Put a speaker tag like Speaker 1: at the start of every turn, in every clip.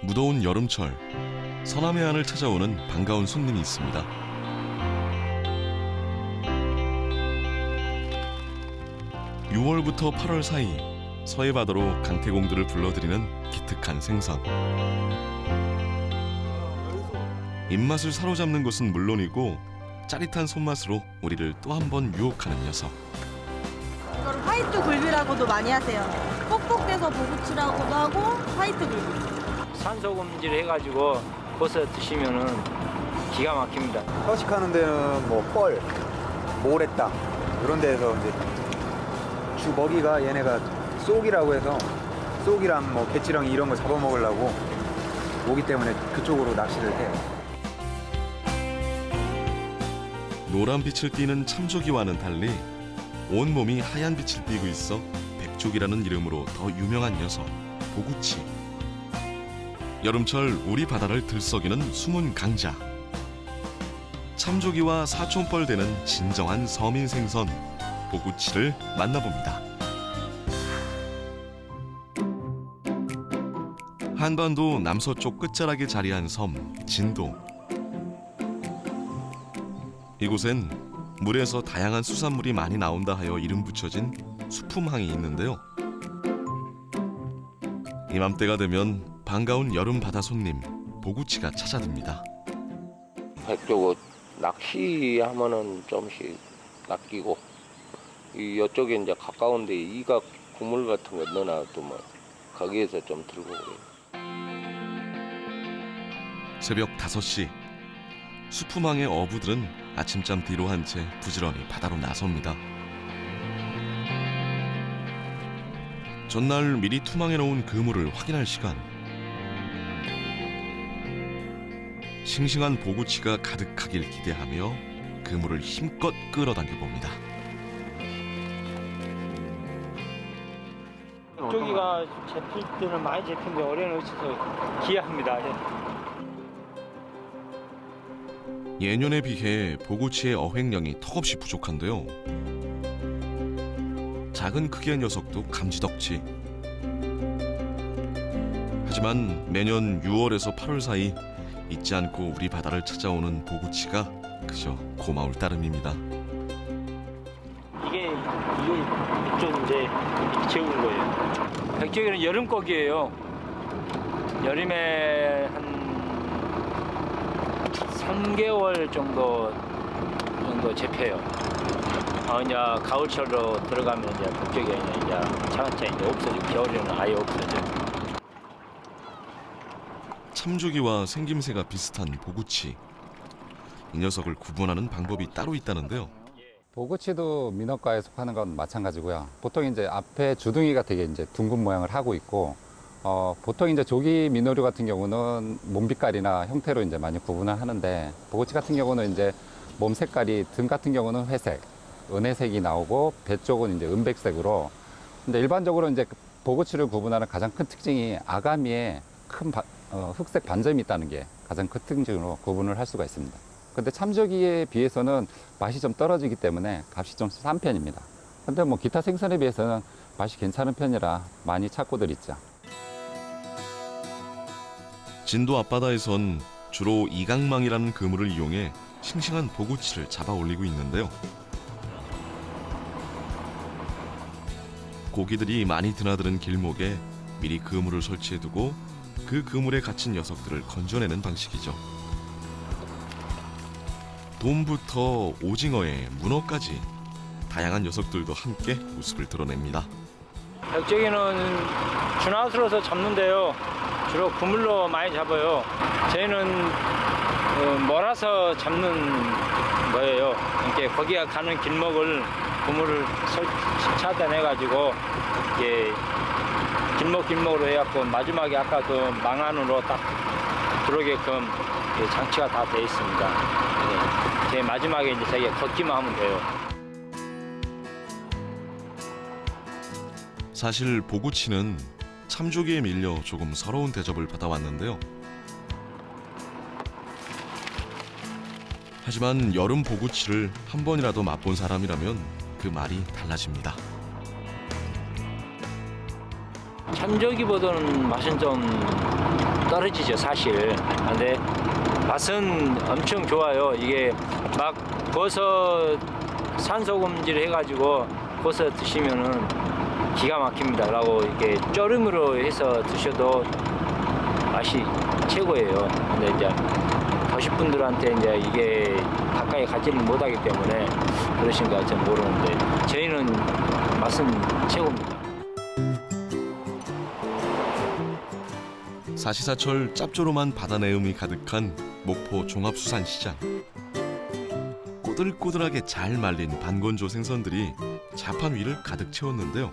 Speaker 1: 무더운 여름철, 서남해안을 찾아오는 반가운 손님이 있습니다. (6월부터 8월) 사이 서해바다로 강태공들을 불러들이는 기특한 생선. 입맛을 사로잡는 것은 물론이고 짜릿한 손맛으로 우리를 또 한 번 유혹하는 녀석.
Speaker 2: 이걸 화이트 굴비라고도 많이 하세요. 뻑뻑해서 보구치라고도 하고 화이트 굴비.
Speaker 3: 산소금질 해가지고 버섯 드시면은 기가 막힙니다.
Speaker 4: 서식하는 데는 뭐 뻘, 모래땅 이런 데서 이제 주 먹이가 얘네가 쏙이라고 해서 쏙이랑 뭐 개치렁이 이런 거 잡아먹으려고 오기 때문에 그쪽으로 낚시를 해요.
Speaker 1: 노란 빛을 띠는 참조기와는 달리 온몸이 하얀 빛을 띠고 있어 백조기라는 이름으로 더 유명한 녀석, 보구치. 여름철 우리 바다를 들썩이는 숨은 강자. 참조기와 사촌뻘 되는 진정한 서민 생선, 보구치를 만나봅니다. 한반도 남서쪽 끝자락에 자리한 섬, 진도. 이곳엔 물에서 다양한 수산물이 많이 나온다 하여 이름 붙여진 수품항이 있는데요. 이맘때가 되면 반가운 여름 바다 손님, 보구치가 찾아듭니다.
Speaker 5: 백조고 낚시하면은 좀씩 낚이고 이쪽에 이제 가까운데 이각 그물 같은 거 넣어놔두면 거기에서 좀 들고 그래요.
Speaker 1: 새벽 5시, 수품항의 어부들은 아침잠 뒤로 한 채 부지런히 바다로 나섭니다. 전날 미리 투망해 놓은 그물을 확인할 시간. 싱싱한 보구치가 가득하길 기대하며 그물을 힘껏 끌어당겨 봅니다.
Speaker 3: 쪽이가 잡힐 때는 많이 잡히는데 올해는 어째서 기이합니다.
Speaker 1: 예년에 비해 보구치의 어획량이 턱없이 부족한데요. 작은 크기의 녀석도 감지덕지. 하지만 매년 6월에서 8월 사이 잊지 않고 우리 바다를 찾아오는 보구치가 그저 고마울 따름입니다.
Speaker 3: 이게 좀 이제 재우는 거예요. 백조기는 여름고기예요. 여름에 한 3개월 정도 잡혀요. 이제 가을철로 들어가면 이제 백조기가 이제 차근차근 이제 없어지고 겨울에는 아예 없어져요.
Speaker 1: 참조기와 생김새가 비슷한 보구치. 이 녀석을 구분하는 방법이 따로 있다는데요.
Speaker 6: 보구치도 민어과에 속하는 건 마찬가지고요. 보통 이제 앞에 주둥이가 되게 이제 둥근 모양을 하고 있고, 보통 이제 조기 민어류 같은 경우는 몸 빛깔이나 형태로 이제 많이 구분을 하는데, 보구치 같은 경우는 이제 몸 색깔이 등 같은 경우는 회색, 은혜색이 나오고 배 쪽은 이제 은백색으로. 근데 일반적으로 이제 보구치를 구분하는 가장 큰 특징이 아가미에 큰 흑색 반점이 있다는 게 가장 큰 특징으로 구분을 할 수가 있습니다. 근데 참조기에 비해서는 맛이 좀 떨어지기 때문에 값이 좀 싼 편입니다. 근데 뭐 기타 생선에 비해서는 맛이 괜찮은 편이라 많이 찾고들 있죠.
Speaker 1: 진도 앞바다에선 주로 이강망이라는 그물을 이용해 싱싱한 보구치를 잡아 올리고 있는데요. 고기들이 많이 드나드는 길목에 미리 그물을 설치해두고 그 그물에 갇힌 녀석들을 건져내는 방식이죠. 돔부터 오징어에 문어까지 다양한 녀석들도 함께 모습을 드러냅니다.
Speaker 3: 백조기는 준하수로서 잡는데요. 주로 그물로 많이 잡아요. 저희는 몰아서 잡는 거예요. 그러니까 거기가 가는 길목을 그물을 차단해가지고 이게 길목으로 해갖고 마지막에 아까 그 망안으로 딱 들어오게끔 장치가 다 돼 있습니다. 제 마지막에 이제 자기가 걷기만 하면 돼요.
Speaker 1: 사실 보구치는 참조기에 밀려 조금 서러운 대접을 받아왔는데요. 하지만 여름 보구치를 한 번이라도 맛본 사람이라면 그 말이 달라집니다.
Speaker 3: 참조기보다는 맛은 좀 떨어지죠, 사실. 근데 맛은 엄청 좋아요. 이게 막 버섯 산소금질 해가지고 버섯 드시면은 기가 막힙니다. 라고 이렇게 쪄름으로 해서 드셔도 맛이 최고예요. 근데 이제 도시 분들한테 이제 이게 가까이 가지를 못하기 때문에 그러신가 좀 모르는데 저희는 맛은 최고입니다.
Speaker 1: 사시사철 짭조름한 바다 내음이 가득한 목포 종합수산시장. 꼬들꼬들하게 잘 말린 반건조 생선들이 자판 위를 가득 채웠는데요.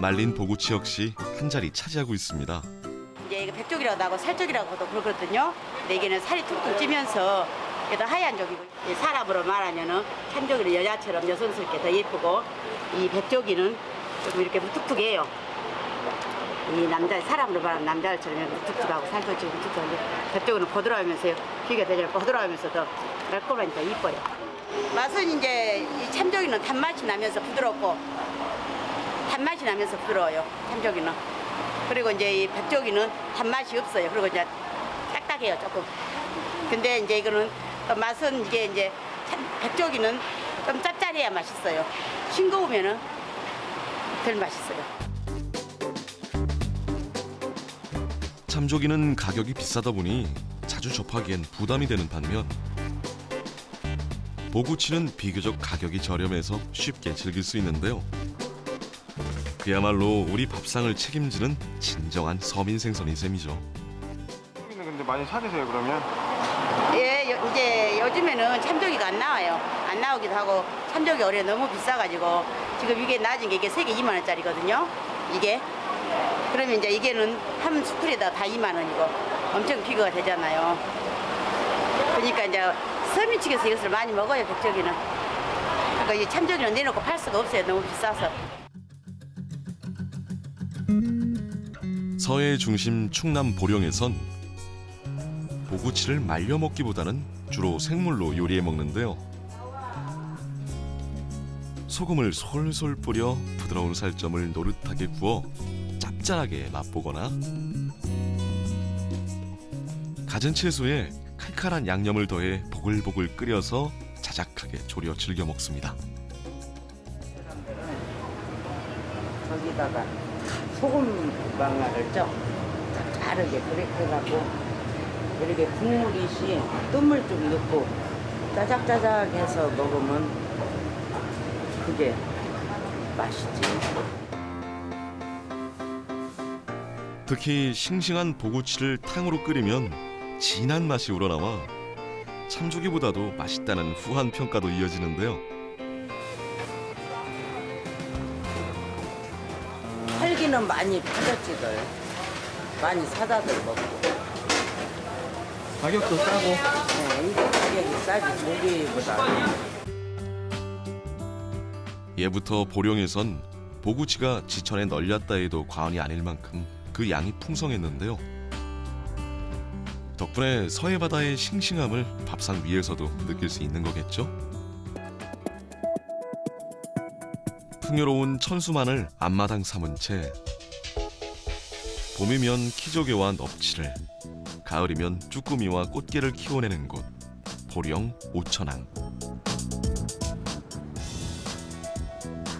Speaker 1: 말린 보구치 역시 한 자리 차지하고 있습니다.
Speaker 7: 이제 이거 백쪽이라고도 하고 살쪽이라고도 그러거든요. 근데 이게는 살이 툭툭 찌면서 그래도 하얀 쪽이고, 이 사람으로 말하면은 참조기는 여자처럼 여성스럽게 더 예쁘고, 이 백조기는 조금 이렇게 무뚝뚝해요. 이 남자 사람으로 말하면 남자처럼 무뚝뚝하고 살도 찌고 무뚝뚝한데, 백조기는 보드라우면서요. 귀가 되게 보드라우면서 더 달콤하니까 이뻐요. 맛은 이제 이 참조기는 단맛이 나면서 부드럽고, 단맛이 나면서 부드러워요. 참조기는. 그리고 이제 이 백조기는 단맛이 없어요. 그리고 이제 딱딱해요, 조금. 근데 이제 이거는 맛은 이제 백조기는 좀 짭짤해야 맛있어요. 싱거우면은 덜 맛있어요.
Speaker 1: 참조기는 가격이 비싸다 보니 자주 접하기엔 부담이 되는 반면 보구치는 비교적 가격이 저렴해서 쉽게 즐길 수 있는데요. 그야말로 우리 밥상을 책임지는 진정한 서민 생선인 셈이죠.
Speaker 8: 근데 많이 사드세요 그러면?
Speaker 7: 예, 이제 요즘에는 참조기가 안 나와요. 안 나오기도 하고 참조기 올해 너무 비싸가지고 지금 이게 낮은 게 이게 3개 2만 원짜리거든요. 이게. 그러면 이제 이게는 한 스쿨에다 다 2만 원이고 엄청 비교가 되잖아요. 그러니까 이제 서민 측에서 이것을 많이 먹어요, 백조기는. 그러니까 이 참조기는 내놓고 팔 수가 없어요, 너무 비싸서.
Speaker 1: 서해 중심 충남 보령에선 보구치를 말려 먹기보다는 주로 생물로 요리해 먹는데요. 소금을 솔솔 뿌려 부드러운 살점을 노릇하게 구워 짭짤하게 맛보거나 갖은 채소에 칼칼한 양념을 더해 보글보글 끓여서 자작하게 졸여 즐겨 먹습니다.
Speaker 9: 거기다가 소금 방아를 좀 짭짤하게 그래갖고 이렇게 국물이 씨 뜸을 좀 넣고 짜작짜작해서 먹으면 그게 맛있지.
Speaker 1: 특히 싱싱한 보구치를 탕으로 끓이면 진한 맛이 우러나와 참조기보다도 맛있다는 후한 평가도 이어지는데요.
Speaker 9: 헬기는 많이 팔렸지들. 많이 사다들 먹고.
Speaker 8: 가격도 싸고.
Speaker 9: 네, 이게 가격이 싸지 조기보다.
Speaker 1: 예부터 보령에선 보구치가 지천에 널렸다 해도 과언이 아닐 만큼 그 양이 풍성했는데요. 덕분에 서해 바다의 싱싱함을 밥상 위에서도 느낄 수 있는 거겠죠? 풍요로운 천수만을 앞마당 삼은 채 봄이면 키조개와 넙치를, 가을이면 쭈꾸미와 꽃게를 키워내는 곳 보령 오천항.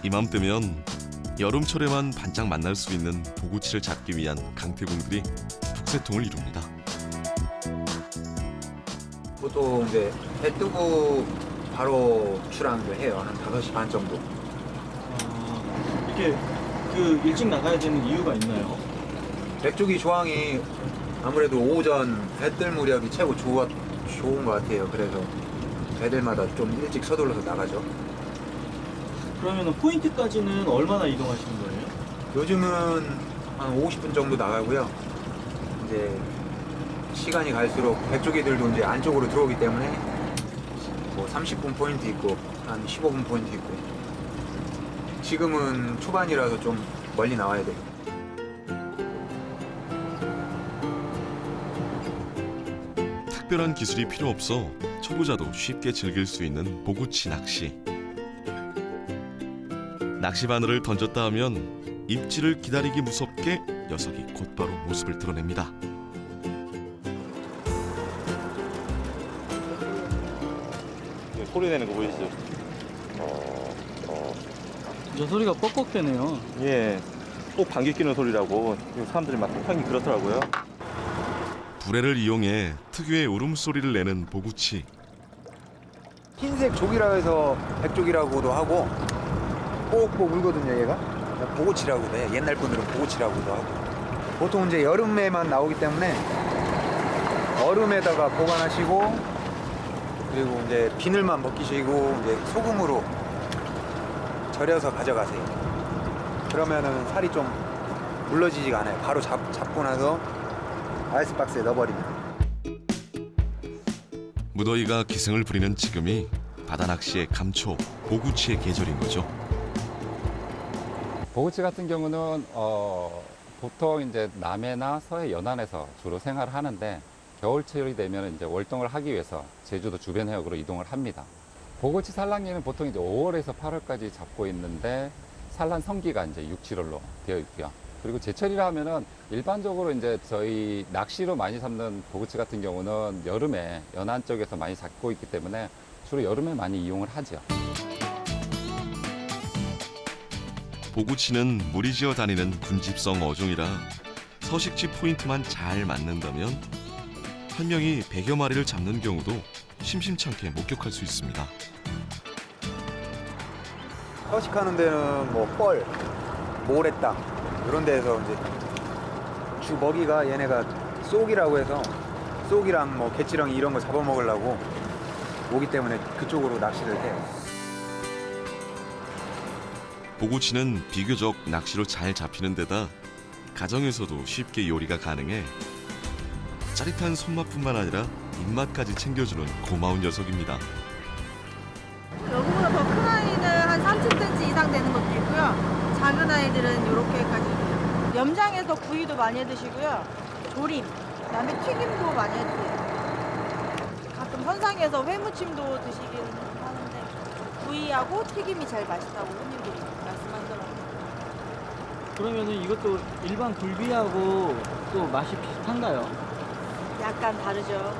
Speaker 1: 이맘때면 여름철에만 반짝 만날 수 있는 보구치를 잡기 위한 강태공들이 북새통을 이룹니다.
Speaker 4: 보통 이제 해 뜨고 바로 출항을 해요. 한 5시 반 정도.
Speaker 8: 이렇게 그 일찍 나가야 되는 이유가 있나요?
Speaker 4: 백조기 조항이 아무래도 오전 해 뜰 무렵이 최고 좋은 것 같아요. 그래서 배들마다 좀 일찍 서둘러서 나가죠.
Speaker 8: 그러면 포인트까지는 얼마나 이동하시는 거예요?
Speaker 4: 요즘은 한 50분 정도 나가고요. 이제 시간이 갈수록 백조기들도 이제 안쪽으로 들어오기 때문에 뭐 30분 포인트 있고 한 15분 포인트 있고, 지금은 초반이라서 좀 멀리 나와야 돼요.
Speaker 1: 특별한 기술이 필요 없어 초보자도 쉽게 즐길 수 있는 보구치 낚시. 낚시 바늘을 던졌다 하면 입질을 기다리기 무섭게 녀석이 곧바로 모습을 드러냅니다.
Speaker 10: 소리 내는 거 보이시죠?
Speaker 8: 저 소리가 뻑뻑대네요.
Speaker 10: 예, 꼭 방귀 뀌는 소리라고 사람들이 막 혹평이 그렇더라고요.
Speaker 1: 불에를 이용해 특유의 울음소리를 내는 보구치.
Speaker 4: 흰색 조기라 해서 백조기라고도 하고 꼭꼭 울거든요, 얘가. 보고치라고도 해. 옛날 분들은 보고치라고도 하고. 보통 이제 여름에만 나오기 때문에 얼음에다가 보관하시고 그리고 이제 비늘만 벗기시고 이제 소금으로 절여서 가져가세요. 그러면은 살이 좀 물러지지가 않아요. 바로 잡고 나서 아이스박스에 넣어버리면.
Speaker 1: 무더위가 기승을 부리는 지금이 바다 낚시의 감초, 보구치의 계절인 거죠.
Speaker 6: 보구치 같은 경우는 보통 이제 남해나 서해 연안에서 주로 생활을 하는데 겨울철이 되면 이제 월동을 하기 위해서 제주도 주변 해역으로 이동을 합니다. 보구치 산란기는 보통 이제 5월에서 8월까지 잡고 있는데 산란 성기가 이제 6, 7월로 되어 있고요. 그리고 제철이라 하면은 일반적으로 이제 저희 낚시로 많이 잡는 보구치 같은 경우는 여름에 연안 쪽에서 많이 잡고 있기 때문에 주로 여름에 많이 이용을 하죠.
Speaker 1: 보구치는 무리지어 다니는 군집성 어종이라 서식지 포인트만 잘 맞는다면 한 명이 100여 마리를 잡는 경우도 심심찮게 목격할 수 있습니다.
Speaker 4: 서식하는 데는 뭐 뻘, 모래땅 이런 데에서 이제 주 먹이가 얘네가 쏙이라고 해서 쏙이랑 뭐 개치렁이 이런 거 잡아먹으려고 오기 때문에 그쪽으로 낚시를 해요.
Speaker 1: 보구치는 비교적 낚시로 잘 잡히는 데다 가정에서도 쉽게 요리가 가능해 짜릿한 손맛뿐만 아니라 입맛까지 챙겨주는 고마운 녀석입니다.
Speaker 2: 여기보다 더 큰 아이는 한 30cm 이상 되는 것도 있고요. 작은 아이들은 이렇게까지 돼요. 염장해서 구이도 많이 해 드시고요. 조림, 그다음에 튀김도 많이 해 드세요. 가끔 선상에서 회무침도 드시긴 하는데 구이하고 튀김이 제일 맛있다고 손님들이 말씀하시더라고요.
Speaker 8: 그러면은 이것도 일반 굴비하고 또 맛이 비슷한가요?
Speaker 2: 약간 다르죠.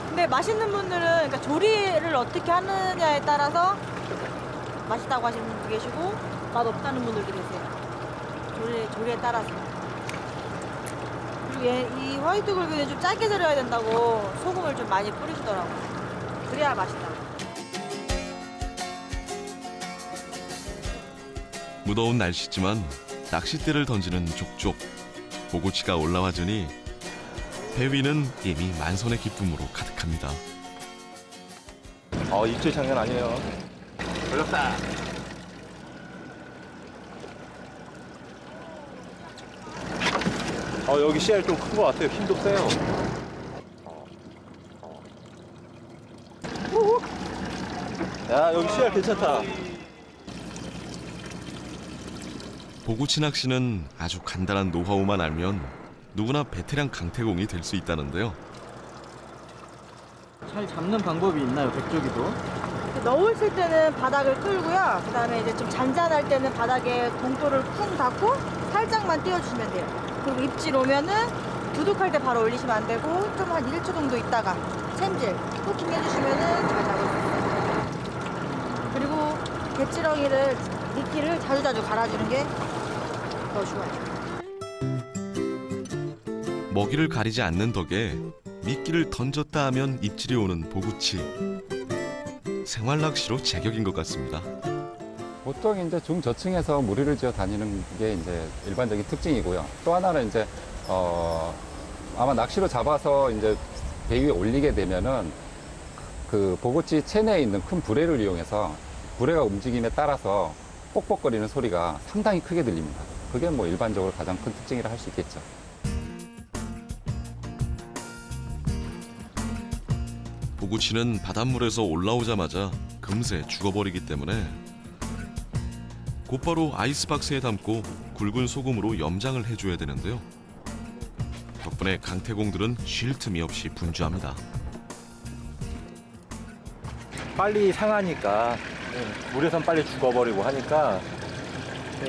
Speaker 2: 근데 맛있는 분들은 그러니까 조리를 어떻게 하느냐에 따라서 맛있다고 하시는 분도 계시고 맛없다는 분들도 계세요. 조리에 따라서. 그리고 이 화이트 골비는 좀 짧게 절여야 된다고 소금을 좀 많이 뿌리시더라고요. 그래야 맛있다.
Speaker 1: 무더운 날씨지만 낚싯대를 던지는 족족. 보구치가 올라와 주니 배 위는 이미 만선의 기쁨으로 가득합니다.
Speaker 10: 입질 장난 아니에요. 걸렸다. 여기 씨알 좀 큰 것 같아요. 힘도 세요. 야, 여기 씨알 괜찮다.
Speaker 1: 보구치 낚시는 아주 간단한 노하우만 알면 누구나 베테랑 강태공이 될 수 있다는데요.
Speaker 8: 잘 잡는 방법이 있나요, 백조기도?
Speaker 2: 너울 칠 때는 바닥을 끌고요. 그 다음에 이제 좀 잔잔할 때는 바닥에 봉돌을 쿵 닫고 살짝만 띄워주시면 돼요. 그리고 입질 오면은 두둑할 때 바로 올리시면 안 되고 좀 한 1초 정도 있다가 챔질, 후킹 해주시면은 잘 잡을 수 있어요. 그리고 개치렁이를, 미끼를 자주자주 갈아주는 게 더 좋아요.
Speaker 1: 먹이를 가리지 않는 덕에 미끼를 던졌다 하면 입질이 오는 보구치. 생활 낚시로 제격인 것 같습니다.
Speaker 6: 보통 이제 중저층에서 무리를 지어 다니는 게 이제 일반적인 특징이고요. 또 하나는 이제 아마 낚시로 잡아서 이제 배 위에 올리게 되면은 그 보구치 체내에 있는 큰 부레를 이용해서 부레가 움직임에 따라서 뻑뻑거리는 소리가 상당히 크게 들립니다. 그게 뭐 일반적으로 가장 큰 특징이라 할 수 있겠죠.
Speaker 1: 보구치는 바닷물에서 올라오자마자 금세 죽어버리기 때문에 곧바로 아이스박스에 담고 굵은 소금으로 염장을 해줘야 되는데요. 덕분에 강태공들은 쉴 틈이 없이 분주합니다.
Speaker 10: 빨리 상하니까 물에선 빨리 죽어버리고 하니까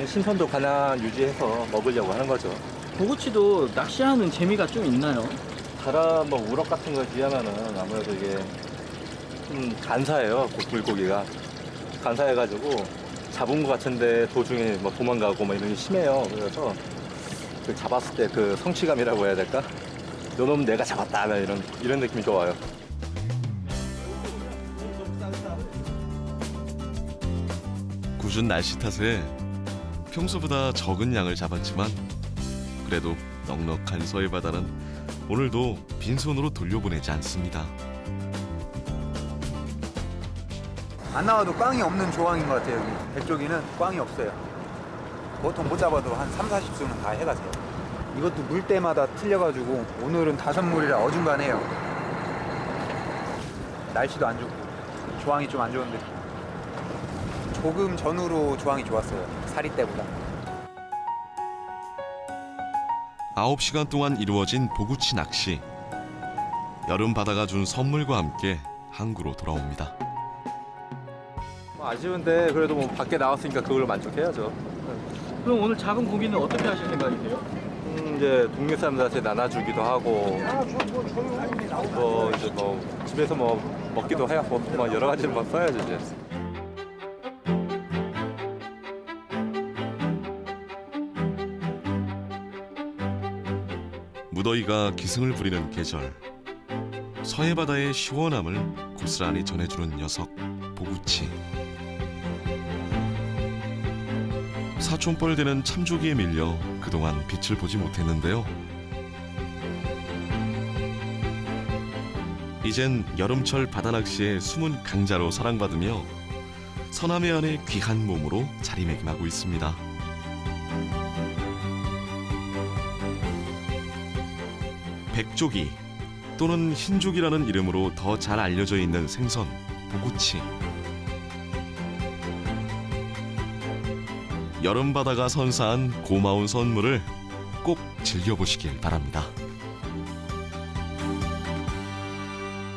Speaker 10: 신선도 가난 유지해서 먹으려고 하는 거죠.
Speaker 8: 보구치도 낚시하는 재미가 좀 있나요?
Speaker 10: 다른 뭐 우럭 같은 거에 비하면은 아무래도 이게 좀 간사해요. 물고기가 간사해가지고 잡은 것 같은데 도중에 뭐 도망가고 뭐 이런 게 심해요. 그래서 그 잡았을 때 그 성취감이라고 해야 될까? 요 놈 내가 잡았다 이런 느낌이 좋아요.
Speaker 1: 궂은 날씨 탓에 평소보다 적은 양을 잡았지만 그래도 넉넉한 서해 바다는 오늘도 빈손으로 돌려보내지 않습니다.
Speaker 4: 안 나와도 꽝이 없는 조항인 것 같아요. 여기 백조기는 꽝이 없어요. 보통 못 잡아도 한 3, 40수는 다 해가세요. 이것도 물때마다 틀려가지고 오늘은 5물이라 어중간해요. 날씨도 안 좋고 조항이 좀 안 좋은데 조금 전후로 조항이 좋았어요. 사리 때보다.
Speaker 1: 9시간 동안 이루어진 보구치 낚시. 여름 바다가 준 선물과 함께 항구로 돌아옵니다.
Speaker 10: 뭐 아쉬운데 그래도 뭐 밖에 나왔으니까 그걸로 만족해야죠.
Speaker 8: 그럼 오늘 잡은 고기는 어떻게 하실 생각이세요?
Speaker 10: 이제 동네 사람들한테 나눠주기도 하고 뭐 이제 뭐 집에서 뭐 먹기도 해야 뭐 여러 가지를 뭐 써야죠 이제.
Speaker 1: 무더위가 기승을 부리는 계절. 서해 바다의 시원함을 고스란히 전해주는 녀석 보구치. 사촌뻘 되는 참조기에 밀려 그동안 빛을 보지 못했는데요. 이젠 여름철 바다낚시의 숨은 강자로 사랑받으며 서남해 안의 귀한 몸으로 자리매김하고 있습니다. 백조기 또는 흰조기라는 이름으로 더 잘 알려져 있는 생선 보구치. 여름 바다가 선사한 고마운 선물을 꼭 즐겨보시길 바랍니다.